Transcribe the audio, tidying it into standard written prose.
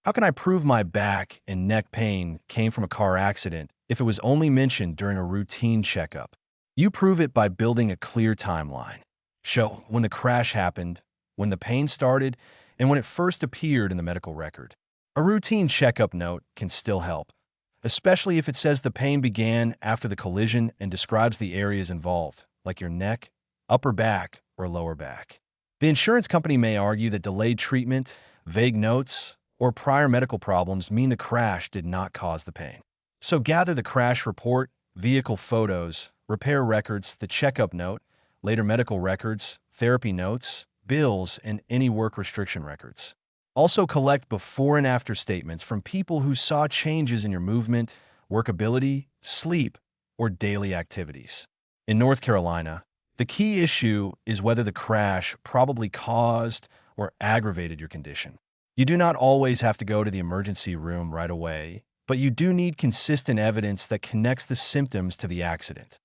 How can I prove my back and neck pain came from a car accident if it was only mentioned during a routine checkup? You prove it by building a clear timeline. Show when the crash happened, when the pain started, and when it first appeared in the medical record. A routine checkup note can still help, especially if it says the pain began after the collision and describes the areas involved, like your neck, upper back, or lower back. The insurance company may argue that delayed treatment, vague notes, or prior medical problems mean the crash did not cause the pain. So gather the crash report, vehicle photos, repair records, the checkup note, later medical records, therapy notes, bills, and any work restriction records. Also collect before and after statements from people who saw changes in your movement, workability, sleep, or daily activities. In North Carolina, the key issue is whether the crash probably caused or aggravated your condition. You do not always have to go to the emergency room right away, but you do need consistent evidence that connects the symptoms to the accident.